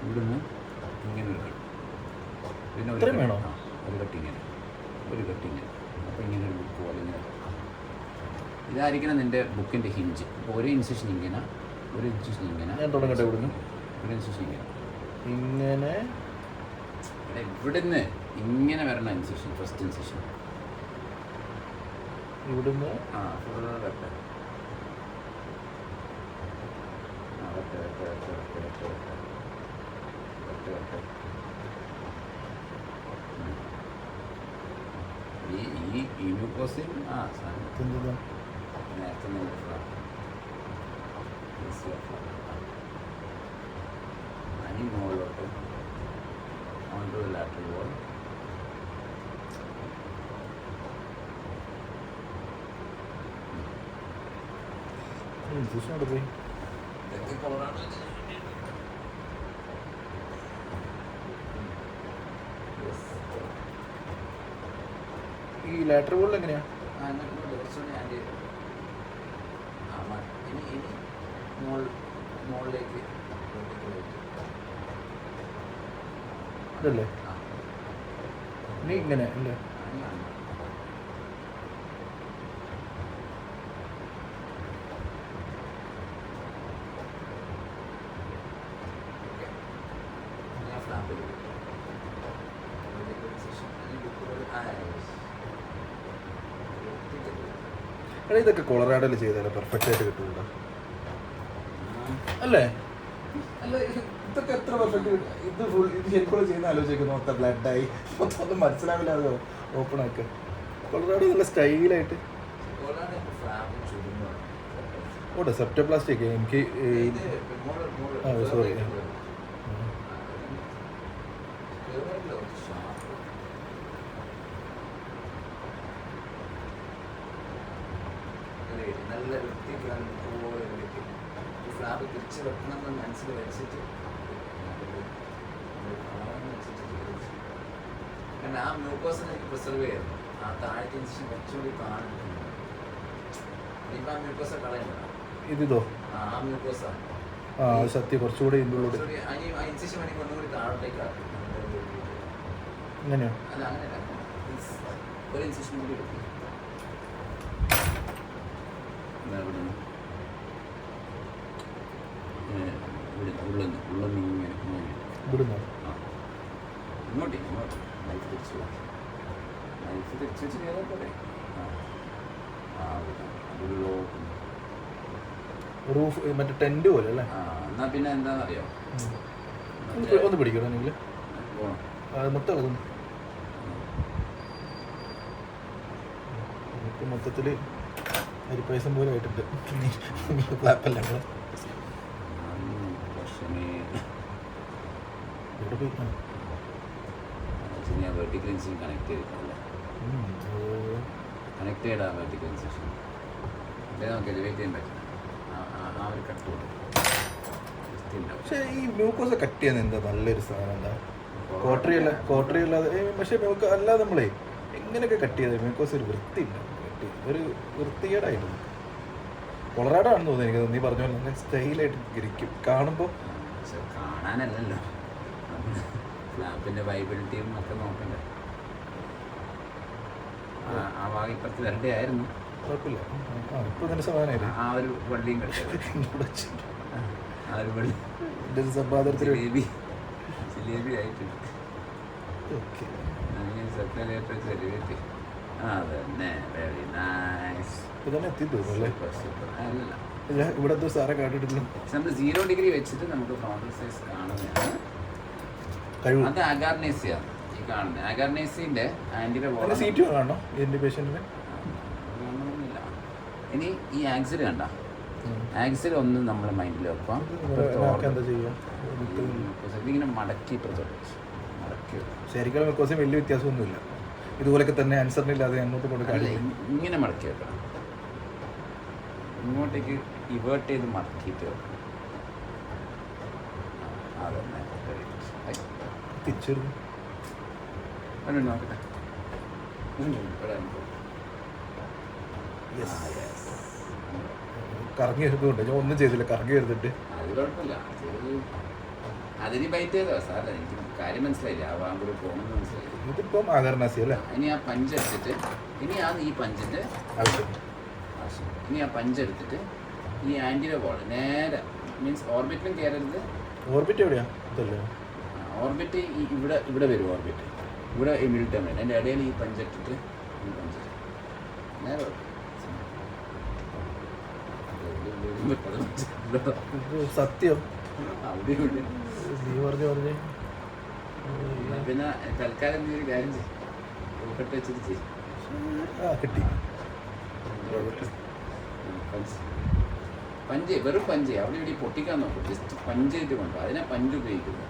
ഇവിടുന്ന് ഇങ്ങനെ ഒരു കട്ട്, പിന്നെ ഒരു വേണോ? ഒരു കട്ടിങ്ങനെ, ഒരു കട്ടിങ്ങനെ. അപ്പോൾ ഇങ്ങനെ ഒരു ബുക്ക് പോലെ ഇങ്ങനെ. ഇതായിരിക്കണം നിൻ്റെ ബുക്കിൻ്റെ ഹിഞ്ച്. അപ്പോൾ ഒരു ഇൻസെഷൻ ഇങ്ങനെ, ഒരു ഇൻസെഷൻ ഇങ്ങനെ. ഞാൻ തുടങ്ങട്ടെ ഇവിടുന്ന്? ഒരു ഇൻസെഷൻ ഇങ്ങനെ, ഇങ്ങനെ ഇവിടുന്ന് ഇങ്ങനെ വരണം ഇൻസെഷൻ, ഫസ്റ്റ് ഇൻസെഷൻ. ഇവിടുന്ന് ഫുള്ള് വെട്ട്. വെട്ട് വെട്ട് വെട്ട് വെട്ട് വെട്ട് വെട്ട് വെട്ട് വെട്ട്. ഈ മ്യൂക്കോസിൻ സാധനം നേരത്തെ അനി മുകളിലോട്ട് ഓൺ ടു ദ ലാറ്ററൽ വാൾ. ഇൻഫ്യൂഷനോട് പോയി. ഇതൊക്കെ കളറാണ്. ഈ ലാറ്റർ ബോളിൽ എങ്ങനെയാ? കുറച്ചുകൂടി ആഡ് ചെയ്തു. ഇനി ഇനി മുകളിലേക്ക് ഇതല്ലേ? ഇനി ഇങ്ങനെ അല്ലേ? എടാ ഇതൊക്കെ കൊളറാഡോയിൽ ചെയ്താലേ പെർഫെക്റ്റ് ആയിട്ട് കിട്ടുള്ളൂ അല്ലേ? അല്ല ഇതൊക്കെ എത്ര പെർഫെക്റ്റ് കിട്ടും? ഇത് ഫുൾ ഇത് ശരിക്കും ചെയ്യുന്ന ആലോചിക്കുന്നു. മൊത്തം ബ്ലഡായി മൊത്തം ഒന്നും മനസ്സിലാവില്ല. അത് ഓപ്പൺ ആക്കുക. കൊളറാഡോ നല്ല സ്റ്റൈലായിട്ട് ഓട്ടെ. സെപ്റ്റോപ്ലാസ്റ്റിക് എനിക്ക് സോറി നല്ല വൃത്തിക്ക് ഫ്ലാബ് തിരിച്ച് വെക്കണമെന്ന് മനസ്സിൽ വെച്ചിട്ട് കാരണം ആ മ്യൂക്കോസിനെ എനിക്ക് പ്രിസർവ് ചെയ്യുന്നു. ആ താഴത്തെ ഇൻസെഷൻ കുറച്ചുകൂടി കാണുന്നു. ഇനിയിപ്പോൾ ആ മ്യൂക്കോസ കളയണ്ട. ഇതോ? ആ മ്യൂക്കോസ സത്യം കുറച്ചുകൂടി ആ ഇൻസെഷൻ വേണമെങ്കിൽ ഒന്നുകൂടി താഴോട്ടേക്ക് ആക്കും. അങ്ങനെയോ? അല്ല അങ്ങനെയല്ല, ഒരു ഇൻസെഷൻ കൂടി എടുക്കും. ഇങ്ങോട്ട് ഇങ്ങോട്ട് ലൈഫ് തിരിച്ചു ലൈഫ് തിരിച്ചു വെച്ച് ചെയ്താൽ പോലെ. റൂഫ് മറ്റേ ടെന്റ് പോലെ അല്ലേ? എന്നാ പിന്നെ എന്താണെന്നറിയോ, ഒന്ന് പിടിക്കണം നിങ്ങൾ മൊത്തം ഇളകുന്നു. മൊത്തത്തിൽ അരിപ്പായസം പോലെ ആയിട്ടുണ്ട്. കുഴപ്പമില്ല. ഇവിടെ പോയി വെർട്ടിക്കൽ ഇൻസെഷൻ കണക്ട് ചെയ്തിട്ടല്ലേ? കണക്ട് ചെയ്താ വെർട്ടിക്കൽ ഇൻസെഷൻ നമുക്ക് എലിവേറ്റ് ചെയ്യാൻ പറ്റില്ല. ആ ഒരു കട്ട് കൊടുക്കും. പക്ഷേ ഈ മ്യൂക്കോസ് കട്ട് ചെയ്യാൻ എന്താ നല്ലൊരു സാധനം എന്താ? കോട്ടറി അല്ലാതെ പക്ഷേ മ്യൂക്കോ അല്ലാതെ നമ്മളെ എങ്ങനെയൊക്കെ കട്ട് ചെയ്തത് മ്യൂക്കോസ് ഒരു വൃത്തിയില്ല. ഒരു വൃത്തികേടായിരുന്നു. കൊളറാഡോ ആണെന്ന് തോന്നുന്നു എനിക്ക്. നീ പറഞ്ഞ പോലെ നല്ല സ്റ്റൈലായിട്ട് ഇരിക്കും കാണുമ്പോൾ. കാണാനല്ലല്ലോ, ഫ്ലാപ്പിൻ്റെ വൈബിലിറ്റിയും ഒക്കെ നോക്കണ്ടേ. ആ ഭാഗം ഇപ്പുറത്ത് വരണ്ടേ ആയിരുന്നു. കുഴപ്പമില്ല. ഇപ്പോൾ നല്ല സമാധാനമായിരുന്നു. ആ ഒരു വള്ളിയും കളിച്ചത്. ആ ഒരു വള്ളി ജിലേബി ആയിട്ടുണ്ട്. Okay separate. അതന്നെ വെരി നൈസ്. ഇതന്നെ എത്തി തോന്നുന്നു അല്ല ഇവിടെ എന്തോ സാറെ കാട്ടിട്ടില്ല. നമ്മൾ 0 ഡിഗ്രി വെച്ചിട്ട് നമുക്ക് ഫ്രോണ്ടൽ സൈസ് കാണുന്നതാണ്. അത് അഗാർനേസിയ ഈ കാണുന്നത്. അഗാർനേസിന്റെ ആന്റിയുടെ സീറ്റ് കാണണോ ഇതിന്റെ പേഷ്യന്റിന്? ഇനി ഈ ആക്സിൽ കണ്ട ആക്സിൽ ഒന്ന് നമ്മുടെ മൈൻഡിൽ വെക്കാം. ഇതിങ്ങനെ മടക്കി മടക്കി ശരിക്കും മെക്കോസിന് വലിയ വ്യത്യാസമൊന്നുമില്ല. ഇതുപോലൊക്കെ തന്നെ ആൻസറിനില്ലാതെ അങ്ങോട്ട് കൊടുക്കാൻ ഇങ്ങനെ മടക്കി വെക്കണം. ഇങ്ങോട്ടേക്ക് ഇവേർട്ട് ചെയ്ത് മടക്കിയിട്ട് വെക്കണം. അതന്നെ തിരിച്ചെടുക്കും. നോക്കട്ടെ. കറങ്ങി വരുന്നുണ്ട്. ഞാൻ ഒന്നും ചെയ്തില്ല, കറങ്ങി വരുന്നുണ്ട്. അത് കുഴപ്പമില്ല. അതിന് ബൈറ്റ് ചെയ്തോ സാറേ, എനിക്ക് കാര്യം മനസ്സിലായില്ല, ആ വാങ്ങൂടെ പോകുന്നത് മനസ്സിലായില്ല. ഇതിപ്പം ആകർണാസി അല്ലേ? ഇനി ആ പഞ്ച് എടുത്തിട്ട്, ഇനിയാണ് ഈ പഞ്ചിൻ്റെ ആവശ്യം. ആവശ്യം. ഇനി ആ പഞ്ച് എടുത്തിട്ട് ഈ ആൻറ്റിയുടെ ബോൾ നേരെ മീൻസ് ഓർബിറ്റിലും കയറരുത്. ഓർബിറ്റ് എവിടെയാ? ഇതല്ലേ ഓർബിറ്റ് ഇവിടെ ഇവിടെ വരും. ഓർബിറ്റ് ഇവിടെ മിഡിൽ ടേം വരും. അതിൻ്റെ ഇടയിൽ ഈ പഞ്ച് ഇട്ടിട്ട് ഈ പഞ്ച് നേരെ സത്യം അവിടെ ഇവിടെ. നീ പറഞ്ഞേ പിന്നെ തൽക്കാലം നീ ഒരു കാര്യം ചെയ്യും, റോക്കറ്റ് വെച്ചിട്ട് ചെയ്യും. കിട്ടി. പഞ്ച് വെറും പഞ്ച് അവിടെ ഇവിടെ പൊട്ടിക്കാൻ നോക്കും. ജസ്റ്റ് പഞ്ച് ചെയ്ത് കൊണ്ടു അതിനെ പഞ്ച് ഉപയോഗിക്കുന്നത്.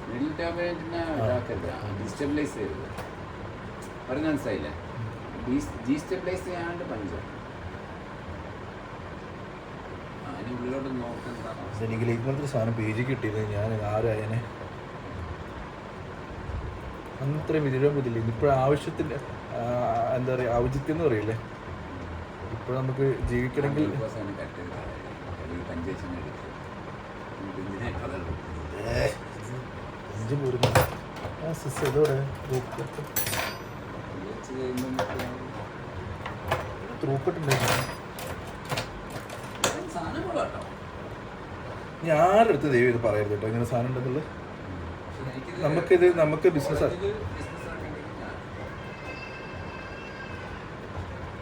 മിഡിൽ ടേമിനെ ഇതാക്കരുത്, ഡിസ്റ്റെബിലൈസ് ചെയ്യരുത്. പറഞ്ഞ മനസ്സിലായില്ലേ? ഡീസ്റ്റെബിലൈസ് ചെയ്യാണ്ട് പഞ്ച്. അതിന് ഉള്ളിലോട്ട് നോക്കുന്നതാണ്. എനിക്ക് ഇങ്ങനത്തെ സാധനം പേജ് കിട്ടിയത് ഞാൻ ആരായനെ അന്നത്രയും വിധിരം ഇതില്ല. ഇപ്പോഴും ആവശ്യത്തിൻ്റെ എന്താ പറയുക, ഔചിത്യം എന്ന് പറയില്ലേ, ഇപ്പോൾ നമുക്ക് ജീവിക്കണമെങ്കിൽ അഞ്ച് പോരുന്നു. ആ സിസ് ഇതോടെ ത്രൂക്കട്ടുണ്ടായിരുന്നു. ഞാൻ ആരുടെ അടുത്ത് ദൈവം ഇത് പറയരുത് കേട്ടോ, ഇങ്ങനെ സാധനം ഉണ്ടെന്നുള്ളത്. നമുക്ക് ബിസിനസ്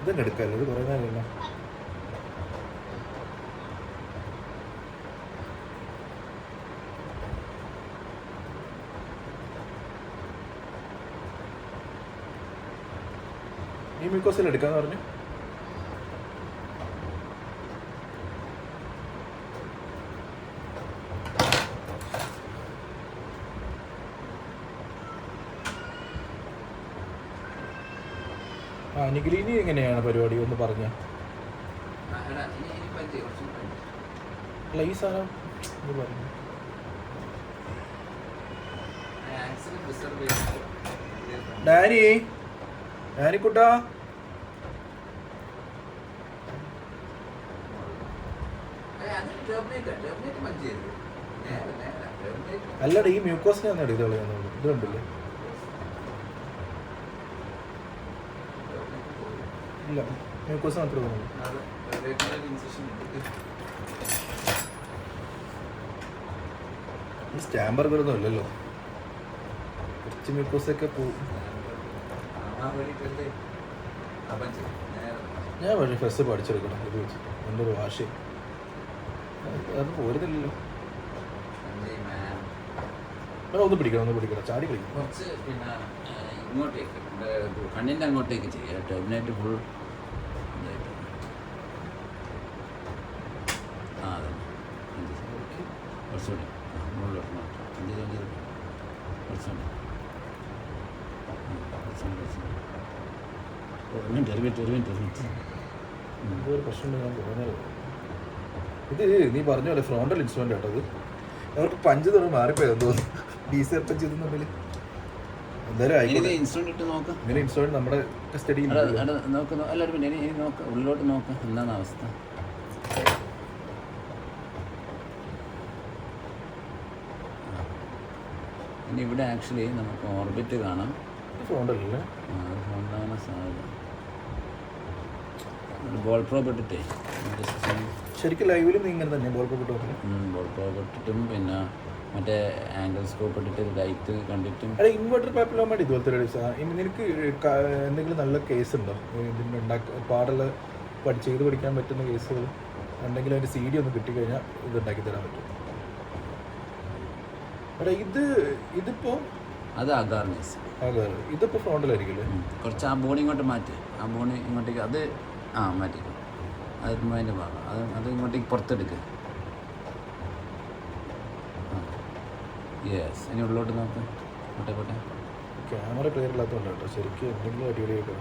ഇതന്നെ എടുക്കാമല്ലോ, ഇത് കുറേ നേരമല്ല. ഈ മിക്കോസിൽ എടുക്കാന്ന് പറഞ്ഞു. നിഖിലിനി എങ്ങനെയാണ് പരിപാടി ഒന്ന് പറഞ്ഞ? അല്ല ഈ സാധനം പറഞ്ഞു ഡാനിക്കുട്ടാ. അല്ലടാ ഈ മ്യൂക്കോസിനെ ആണ് ഇത് കളയുന്നത്. ഇത് കണ്ടില്ലേ? ഇല്ല മ്യൂക്കോസ് മാത്രമേ തോന്നുന്നു. ഈ സ്റ്റാമ്പർഗറൊന്നും ഇല്ലല്ലോ, കുറച്ച് മ്യൂക്കോസൊക്കെ പോവും. ഞാൻ പക്ഷേ ഫസ്റ്റ് പഠിച്ചെടുക്കണം ഇത് വെച്ച്. എൻ്റെ ഒരു വാശി അത് പോരുന്നില്ലല്ലോ. ഒന്ന് പിടിക്കണം ചാടി കളിക്കും. കുറച്ച് പിന്നെ ഇങ്ങോട്ടേക്ക് കണ്ണിൻ്റെ അങ്ങോട്ടേക്ക് ചെയ്യുക. ടെർമിനേറ്റ് ഫുൾ അതെ കുറച്ചുകൂടി മുകളിലോട്ട് മാറ്റാം. കുറച്ചുകൂടി ഇതൊരു പ്രശ്നമുണ്ട്. ഞാൻ തോന്നുന്നത് ഇത് നീ പറഞ്ഞ പോലെ ഫ്രോണ്ടൽ ഇൻസ്ട്രുമെൻ്റ് കേട്ടോ. അത് അവർക്ക് പഞ്ച് തൊട്ട് മാറിപ്പോയെന്ന് തോന്നുന്നു. ഡീസൽ പഞ്ച് ഇത് തമ്മിൽ എന്തായാലും ആയിക്കോട്ടെ. ഇങ്ങനെ ഇൻസ്ട്രുമെന്റ് നമ്മുടെ കസ്റ്റഡിയിൽ നോക്കുന്നു. എല്ലാവരും പിന്നെ ഇനി നോക്കാം, ഉള്ളിലോട്ട് നോക്കാം എന്താണ് അവസ്ഥ. ഇനി ഇവിടെ ആക്ച്വലി നമുക്ക് ഓർബിറ്റ് കാണാം. ഫോണ്ടല്ലേ ഫോണ്ടാണ് സാധ്യത. ബോൾ പ്രോബ് ഇട്ടിട്ടേ ശരിക്കും ലൈവിലും നീ ഇങ്ങനെ തന്നെ ബോൾ പ്രോബ് ഇട്ടിട്ടും പിന്നെ മറ്റേ ആംഗിൾ സ്കോപ്പ് ഇട്ടിട്ട് ലൈറ്റ് കണ്ടിട്ടും. അല്ല ഇൻവെർട്ടർ പാപ്പിലോമായിട്ട് ഇതുപോലത്തെ നിനക്ക് എന്തെങ്കിലും നല്ല കേസ് ഉണ്ടോ ഇതിൻ്റെ പാടുള്ള ചെയ്ത് പഠിക്കാൻ പറ്റുന്ന കേസുകൾ ഉണ്ടെങ്കിൽ അതിൻ്റെ CD ഒന്ന് കിട്ടിക്കഴിഞ്ഞാൽ ഇത് ഉണ്ടാക്കി തരാൻ പറ്റും. എടാ ഇതിപ്പോൾ അത് അഗാർനെസ്. ഇതിപ്പോൾ ഫ്രോണ്ടിലായിരിക്കില്ലേ? കുറച്ച് ആ ബോണി ഇങ്ങോട്ട് മാറ്റി, ആ ബോണി ഇങ്ങോട്ടേക്ക് അത് മാറ്റി, അതിരുമ്പോൾ അതിൻ്റെ ഭാഗം അത് ഇങ്ങോട്ടേക്ക് പുറത്തെടുക്കുക. യെസ്, ഇനി ഉള്ളിലോട്ട് നോക്ക്. പോട്ടെ ക്യാമറ ക്ലിയർ ഇല്ലാത്തതുകൊണ്ട് കേട്ടോ. ശരിക്കും എന്തെങ്കിലും അടിപൊളിയായിട്ട്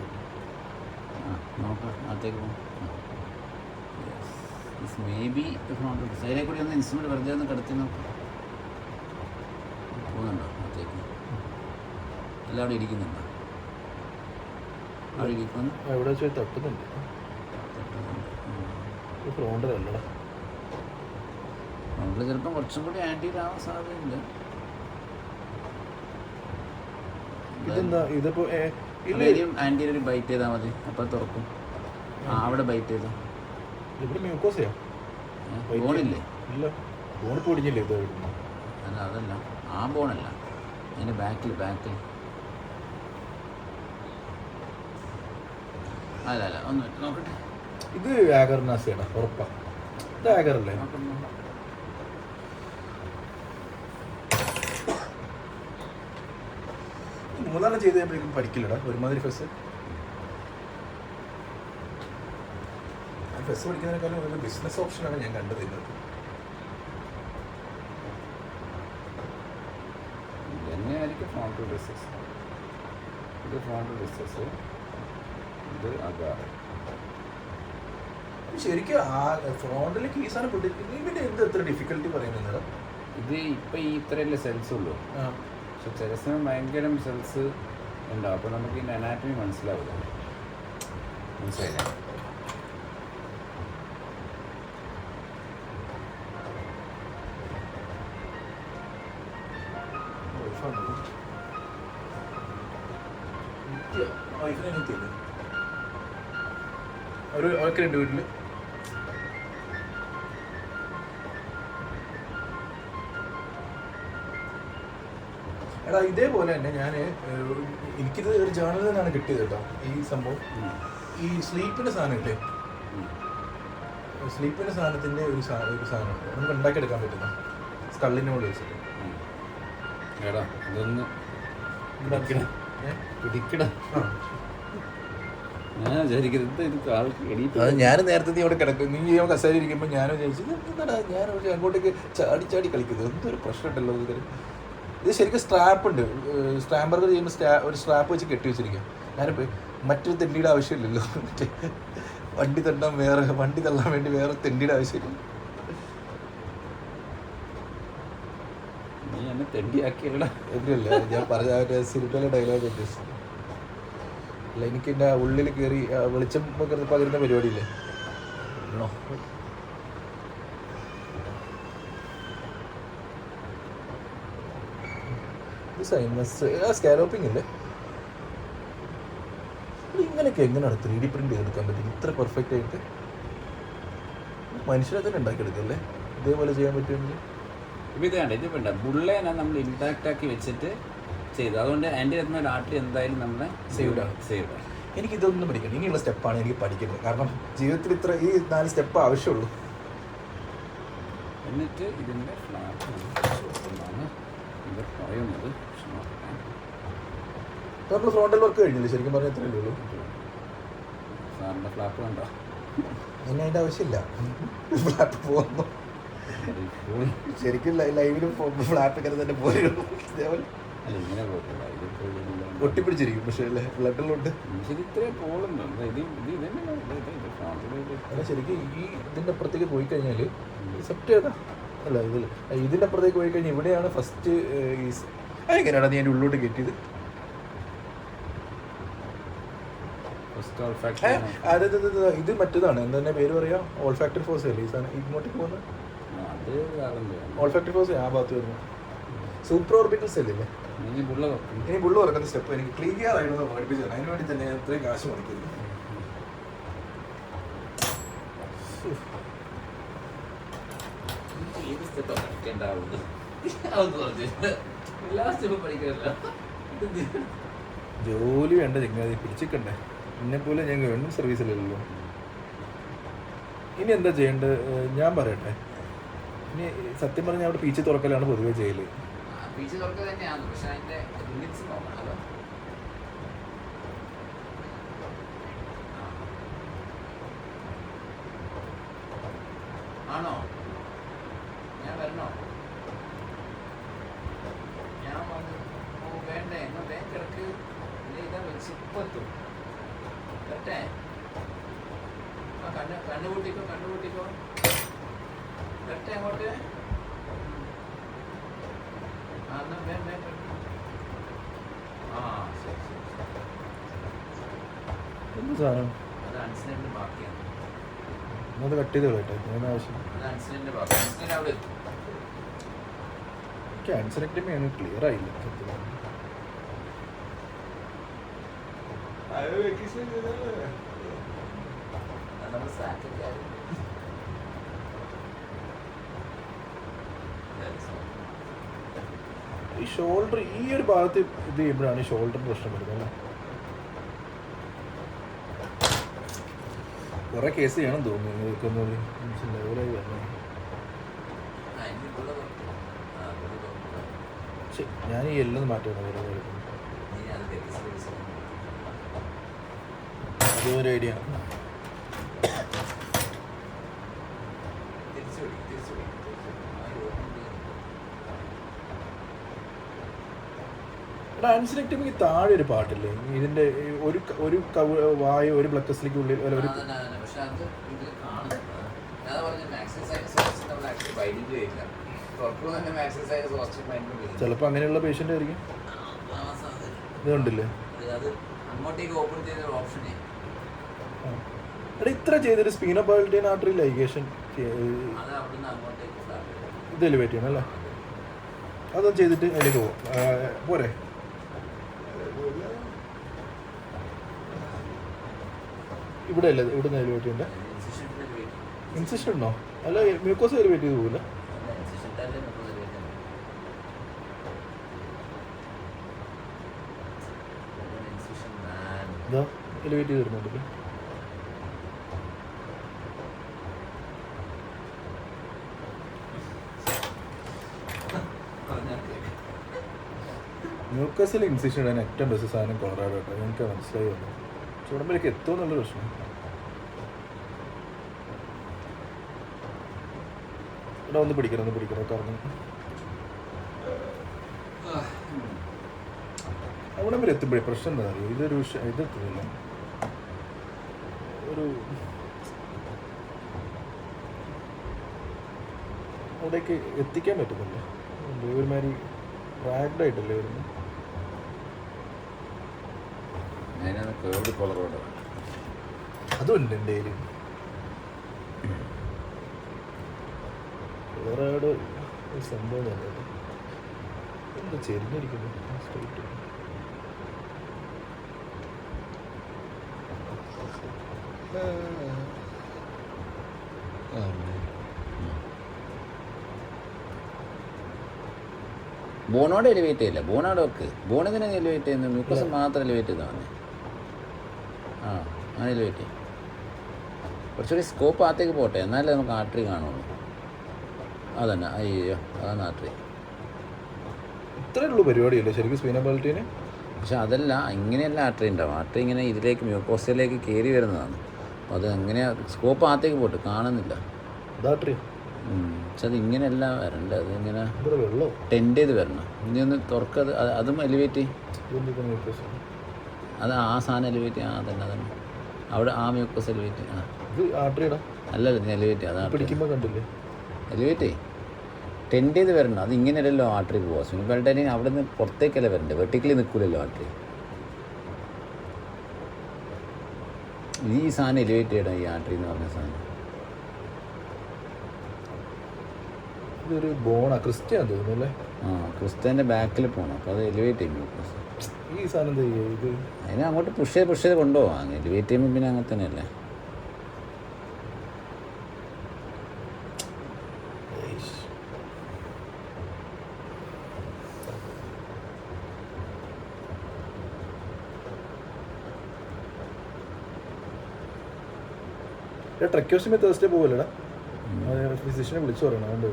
നോക്കാം. അകത്തേക്ക് പോകും. യെസ്, മേ ബി ഫ്രോണ്ട് സൈഡിൽ കൂടി ഒന്ന് ഇൻസ്ട്രുമെൻറ്റ് വെറുതെ ഒന്ന് കിടത്തി നോക്കാം. പോകുന്നുണ്ടോ അകത്തേക്ക്? എല്ലാം അവിടെ ഇരിക്കുന്നുണ്ടോ? അവിടെ ഇരിക്കുന്നു. എവിടെ വെച്ച് തട്ടുന്നുണ്ട്. ഫ്രോണ്ടിലല്ലടാ. ഫ്രോണ്ട് ഫ്രോണ്ടിൽ ചിലപ്പം കുറച്ചും കൂടി ആൻറ്റീരിയർ ആവാൻ സാധ്യതയുണ്ട്. ഇതെന്താ ഇതിപ്പോ ആൻറ്റീരിയർ ബൈറ്റ് ചെയ്താൽ മതി, അപ്പോൾ തുറക്കും. അവിടെ ബൈറ്റ് ചെയ്തോ. ഇവിടെ മ്യൂക്കോസയാ ബോണില്ലേ? ഇല്ല, ബോൺ പൊടിഞ്ഞില്ലേ ഇത്? അല്ല അതല്ല, ആ ബോണല്ല, അതിൻ്റെ ബാക്കിൽ അല്ല അല്ല ഒന്ന് നോക്കട്ടെ. ഇത് ആഗർനാസിയാണ് ഉറപ്പാ. ഇത് ആഗറല്ലേ? മൂന്നാലെണ്ണം ചെയ്ത് കഴിയുമ്പോഴേക്കും പഠിക്കില്ലടാ ഒരുമാതിരി ഫെസ് പഠിക്കുന്നതിനേക്കാളും ഒരു ബിസിനസ് ഓപ്ഷനാണ് ഞാൻ കണ്ടത് ഇന്നത്. ഇതന്നെയായിരിക്കും ഫ്രോണ്ട് ബിസിനസ്. ഇത് ഫ്രോണ്ട് ബിസിനസ്, ഇത് അഗാർ. ശരിക്കും ആ ഫ്രോണ്ടിൽ കീസാണ് പൊട്ടിക്കുന്നത്. ഇവന്റെ എന്ത് എത്ര ഡിഫിക്കൽട്ടി പറയുന്നത്? ഇത് ഇപ്പം ഈ ഇത്രയല്ലേ സെൽസ് ഉള്ളൂ. പക്ഷെ ചില സമയം ഭയങ്കര സെൽസ് ഉണ്ടാവും. അപ്പോൾ നമുക്ക് ഇതിൻ്റെ അനാറ്റമി മനസ്സിലാവില്ല. മനസ്സിലായില്ലേ? അവർക്ക് രണ്ട് വീട്ടില് എടാ ഇതേപോലെ തന്നെ ഞാൻ എനിക്കിത് ഒരു ജേർണലിൽ നിന്നാണ് കിട്ടിയത് കേട്ടോ ഈ സംഭവം. ഈ സ്ലീപ്പിൻ്റെ സാധനം ഇല്ലേ, സ്ലീപ്പിൻ്റെ സാധനത്തിൻ്റെ ഒരു സാധനമുണ്ട് നമുക്ക് ഉണ്ടാക്കിയെടുക്കാൻ പറ്റുന്ന സ്കള്ളിൻ്റെ മുകളിൽ വെച്ചിട്ട്. എടാ ഇതൊന്ന് പിടിക്കണം. ഞാൻ വിചാരിക്കുന്നത് ഞാൻ നേരത്തെ നീ അവിടെ കിടക്കും, നീ കസേര ഇരിക്കുമ്പോൾ ഞാനും വിചാരിച്ചത് എന്താടാ ഞാൻ അങ്ങോട്ടേക്ക് ചാടി കളിക്കുന്നത്, എന്തൊരു പ്രശ്നമുണ്ടല്ലോ ഇതിൽ. ഇത് ശരിക്കും സ്ട്രാപ്പ് ഉണ്ട്. സ്റ്റാമ്പർഗർ ചെയ്യുമ്പോൾ ഒരു സ്ട്രാപ്പ് വെച്ച് കെട്ടി വെച്ചിരിക്കുക. ഞാനിപ്പോൾ മറ്റൊരു തെണ്ടിയുടെ ആവശ്യമില്ലല്ലോ. മറ്റേ വണ്ടി തള്ളാൻ വേണ്ടി വേറെ തെണ്ടിയുടെ ആവശ്യമില്ല. എവിടെയല്ല ഞാൻ പറഞ്ഞ സിനിമയിലെ ഡയലോഗ് ഉദ്ദേശിച്ചത്. അല്ല എനിക്ക് എൻ്റെ ഉള്ളിൽ കയറി വെളിച്ചം പകരുന്ന പരിപാടിയില്ലേ. സ്കാലോപ്പിംഗ് ഇല്ലേ, ഇങ്ങനെയൊക്കെ എങ്ങനെയാണ് 3D പ്രിന്റ് ചെയ്തെടുക്കാൻ പറ്റും ഇത്ര പെർഫെക്റ്റ് ആയിട്ട്? മനുഷ്യരെ തന്നെ ഉണ്ടാക്കിയെടുക്കല്ലേ ഇതേപോലെ ചെയ്യാൻ പറ്റുമെങ്കിൽ. ഇതാണ് ഇത് വേണ്ട ബുള്ളേനെ നമ്മൾ ഇൻടാക്റ്റ് ആക്കി വെച്ചിട്ട് ചെയ്തു. അതുകൊണ്ട് എൻ്റെ ആർട്ടിൽ എന്തായാലും നമ്മളെ സേവ്ഡാണ്. എനിക്കിതൊന്നും പഠിക്കണം, ഇനിയുള്ള സ്റ്റെപ്പാണ് എനിക്ക് പഠിക്കുന്നത്. കാരണം ജീവിതത്തിൽ ഇത്ര ഈ 4 സ്റ്റെപ്പ് ആവശ്യമുള്ളൂ. എന്നിട്ട് ഇതിൻ്റെ ഫ്ലാപ്പ് ഇവർ പറയുന്നത് നമ്മൾ ഫ്രോണ്ടൽ വർക്ക് കഴിഞ്ഞില്ലേ ശരിക്കും പറഞ്ഞാൽ എത്രയല്ലേ ഉള്ളൂ. സാറിൻ്റെ ഫ്ലാപ്പ് കണ്ടോ? ഇനി അതിൻ്റെ ആവശ്യമില്ല. ഫ്ലാപ്പ് പോകുന്നു ശരിക്കും ലൈവിൽ ഫ്ലാപ്പ് ഇങ്ങനെ തന്നെ പോരും. ഇതേപോലെ ഇങ്ങനെ ഒട്ടിപ്പിടിച്ചിരിക്കും. പക്ഷേ അല്ലേ ബ്ലഡിലോട്ട് അല്ല ശരിക്കും ഈ ഇതിൻ്റെ അപ്പുറത്തേക്ക് പോയി കഴിഞ്ഞാൽ സെപ്റ്റ് ചെയ്താ അല്ല ഇതിൻ്റെ അപ്പുറത്തേക്ക് പോയി കഴിഞ്ഞാൽ ഇവിടെയാണ് ഫസ്റ്റ്. എങ്ങനെയാണ് നീ എൻ്റെ ഉള്ളിലോട്ട് കയറ്റിയത്? അതായത് ഇത് മറ്റേതാണ് എന്താ പേര് പറയാ, ഓൾഫാക്ടറി ഫോഴ്സ് അല്ലേ ഈ സാധനം ഇങ്ങോട്ട് പോകുന്നത്? ഓൾഫാക്ടറി ഫോഴ്സ് ആ ഭാഗത്ത് വരുന്നു. സൂപ്പർ ഓർബിറ്റൽ സെല്ലില്ലേ? ഇനി ബുള്ള തുറക്കുന്ന സ്റ്റെപ്പ് എനിക്ക് ക്ലിയർ ആയിട്ട് പഠിപ്പിച്ചത്. അതിന് വേണ്ടി തന്നെ ഇത്രയും കാശ് മുടക്കിയത്. ജോലി വേണ്ട ചെങ്ങാതി പിടിച്ചിക്കണ്ടേ. എന്നെപ്പോലെ ഞാൻ ഗവൺമെൻറ് സർവീസിലല്ലോ. ഇനി എന്താ ചെയ്യേണ്ടത് ഞാൻ പറയട്ടെ. ഇനി സത്യം പറഞ്ഞാൽ അവിടെ പീച്ച് തുറക്കലാണ് പൊതുവെ ചെയ്യല്. ആണോ? ഞാൻ വരണോ? ഞാൻ വന്ന് വേണ്ടേ എന്നാ വേഗം കിടക്ക്. ഇതാ വെച്ചിപ്പത്തും കേട്ടെ. ആ കണ്ണുകൂട്ടിക്കോ കേട്ടെ അങ്ങോട്ട്. ആ എന്നാ വേഗം ആ ശരി. എന്ത് സാധനം അത് ആൻസിഡന്റിന്റെ ബാക്കിയാണ്. അത് കട്ട് ചെയ്ത് കളയട്ടെ. ആവശ്യം അത് ആൻസിഡന്റിന്റെ ബാക്കി. ആൻസിഡന്റ് അവിടെ എത്തും. ക്യാൻസറെക്ടമിയാണ് ക്ലിയർ ആയില്ല സത്യം. ഈ ഷോൾഡർ ഈ ഒരു ഭാഗത്ത് ഇത് ചെയ്യുമ്പോഴാണ് ഷോൾഡറിന് പ്രശ്നം വരുന്നത് അല്ലേ? കുറെ കേസ് ചെയ്യണം തോന്നുന്നു നിൽക്കുന്നത് ലെവലായി വരണം. പക്ഷെ ഞാൻ ഈ എല്ലാം മാറ്റണം അതൊരു ഐഡിയ ആണ്. ആൻസിനെക്ടമിക്ക് താഴെ ഒരു പാട്ടില്ലേ ഇതിന്റെ ഒരു വായ ഒരു ബ്ലക്കസിലേക്ക് ഉള്ളിൽ ഒരു ചിലപ്പോൾ അങ്ങനെയുള്ള പേഷ്യൻ്റ് ആയിരിക്കും. ഇത് കണ്ടില്ലേ എടാ ഇത്ര ചെയ്തൊരു സ്പീനോപാലിറ്റിയൻ ആർട്ടറി ലൈഗേഷൻ ഇത് എലിവേറ്റ് ചെയ്യണം അല്ലേ? അതൊന്നും ചെയ്തിട്ട് എനിക്ക് പോവാം പോരെ? ഇവിടെ അല്ലേ ഇവിടെ നിന്ന് എലിവേറ്റ് ചെയ്യണ്ടേ? ഇൻസിഷൻ ഉണ്ടോ? അല്ല മ്യൂക്കോസ് എലിവേറ്റ് ചെയ്ത് പോകില്ല. ഇതാ എലിവേറ്റ് ചെയ്ത് തരുന്നുണ്ടല്ലോ. മ്യൂക്കസിൽ ഇൻസിഷൻ ഇടാൻ ഏറ്റവും ബെസ്റ്റ് സാധനം കൊളറാഡോ കേട്ടോ. എനിക്ക് മനസ്സിലായി വന്നു. ചുടമ്പിലേക്ക് എത്തുമോ എന്നുള്ള പ്രശ്നം. ഇവിടെ ഒന്ന് പിടിക്കണം കാരണം അവിടെ വരെ എത്തുമ്പോഴേ പ്രശ്നം എന്താ അറിയോ? ഇതൊരു ഇതെത്തുന്നില്ല, ഒരു അവിടേക്ക് എത്തിക്കാൻ പറ്റുന്നില്ല. ഒരുമാതിരി റാഗ്ഡ് ആയിട്ടല്ലേ വരുന്നത്. അതുണ്ട് എൻ്റെ കയ്യിൽ. കൊളറാഡോ സംഭവം നല്ലത്. എന്താ ചെരിഞ്ഞിരിക്കുന്നു സ്ട്രൈറ്റ്. ബോണോട് എലിവേറ്റ് ചെയ്യില്ല. ബോണോട് വെക്ക്. ബോണിങ്ങനെ എലിവേറ്റ് ചെയ്യുന്നത് മ്യൂക്കസ് മാത്രം എലിവേറ്റ് ചെയ്താണ്. ആ അങ്ങനെ എലിവേറ്റ് ചെയ്യും. കുറച്ചുകൂടി സ്കോപ്പ് അകത്തേക്ക് പോട്ടെ, എന്നാലേ നമുക്ക് ആർട്ടറി കാണുള്ളൂ. അതന്നെ. അയ്യോ അതാണ് ആർട്ടറി. ഇത്രേ ഉള്ളൂ പരിപാടിയല്ലേ ശരിക്കും സ്പീനോപാലിറ്റീന്? പക്ഷെ അതല്ല, ഇങ്ങനെയല്ല ആർട്ടറി ഉണ്ടാവും. ആർട്ടറി ഇങ്ങനെ ഇതിലേക്ക് മ്യൂക്കോസിലേക്ക് കയറി വരുന്നതാണ്. അപ്പോൾ അത് എങ്ങനെ സ്കോപ്പ് അകത്തേക്ക് പോട്ട് കാണുന്നില്ല. പക്ഷെ അത് ഇങ്ങനെയല്ല വരണ്ട. അത് ഇങ്ങനെ ടെൻഡ് ചെയ്ത് വരണം. ഇനി ഒന്ന് തുറക്കത് അതും എലിവേറ്റ് ചെയ്യും. അത് ആ സാധനം എലിവേറ്റ് ചെയ്യും. അതന്നെ അവിടെ ആ മ്യൂക്കസ് എലിവേറ്റ് അല്ലല്ലോ നീ എലിവേറ്റ് ചെയ്യും. അതാണ് എലിവേറ്റ് ചെയ്യും. ടെൻഡ് ചെയ്ത് വരണം. അത് ഇങ്ങനെയല്ലല്ലോ ആർട്ടറി പോവുക. സ്പിനോപാലിറ്റീൻ അവിടെ നിന്ന് പുറത്തേക്കല്ലേ വരണ്ടേ, വെർട്ടിക്കലി നിൽക്കില്ലല്ലോ ആർട്ടറി. ഈ സാധനം എലിവേറ്റ് ചെയ്യണം, ഈ ആർട്ടറി എന്ന് പറഞ്ഞ സാധനം. ഇതൊരു ബോണാ ക്രിസ്റ്റ്യാൻ തോന്നുന്നു അല്ലേ? ആ ക്രിസ്റ്റ്യാൻ്റെ ബാക്കിൽ പോകണം. അപ്പോൾ അത് എലിവേറ്റ് ചെയ്യും മ്യൂക്കസ്. ഈ സാധനം എന്താ ചെയ്യുക? ഇത് അതിനെ അങ്ങോട്ട് പുഷ് ചെയ്ത് കൊണ്ടുപോകാം. എലിവേറ്റ് ചെയ്യുമ്പോൾ പിന്നെ അങ്ങനെ തന്നെയല്ലേ. Tracheostomy Thursday പോകല്ലേടാ? ഫിസിഷ്യനെ വിളിച്ചു പറയണം. അതുകൊണ്ട്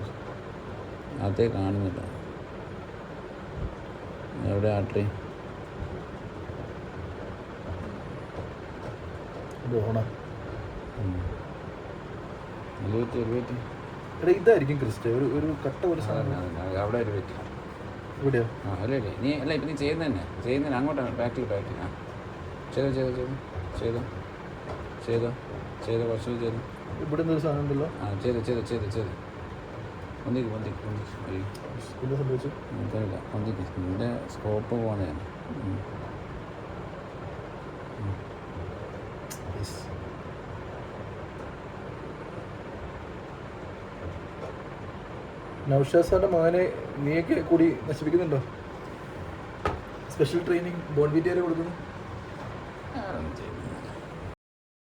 അതേ കാണുന്നില്ല. എവിടെ ആർട്ടറി? ബോണാ. എലിവേറ്റ്. എടാ ഇതായിരിക്കും ക്രിസ്റ്റ ഒരു കട്ട ഒരു സാധനം അവിടെ എലിവേറ്റ്. ഇവിടെയോ? ആ അല്ലേ നീ അല്ല ഇപ്പം നീ ചെയ്യുന്നതന്നെ അങ്ങോട്ടാണ്. ബാക്കിൽ ആ ചെയ്തോ കുറച്ചുകൂടി ചെയ്തു. ഇവിടെ നിന്നൊരു സാധനം ഉണ്ടല്ലോ. ആ ചെയ്ത് ഒന്നിക്ക് എന്താ സംഭവിച്ചു? എനിക്കറിയില്ല. ഒന്നിക്ക് നിൻ്റെ സ്കോപ്പ് പോകുന്നതാണ്. നൗഷാദ് സാറിന്റെ മകനെ നീയൊക്കെ കൂടി നശിപ്പിക്കുന്നുണ്ടോ? സ്പെഷ്യൽ ട്രെയിനിങ് ബോൺവിറ്റിയാരെ കൊടുക്കുന്നു. ഞാനൊന്നും ചെയ്യുന്നില്ല.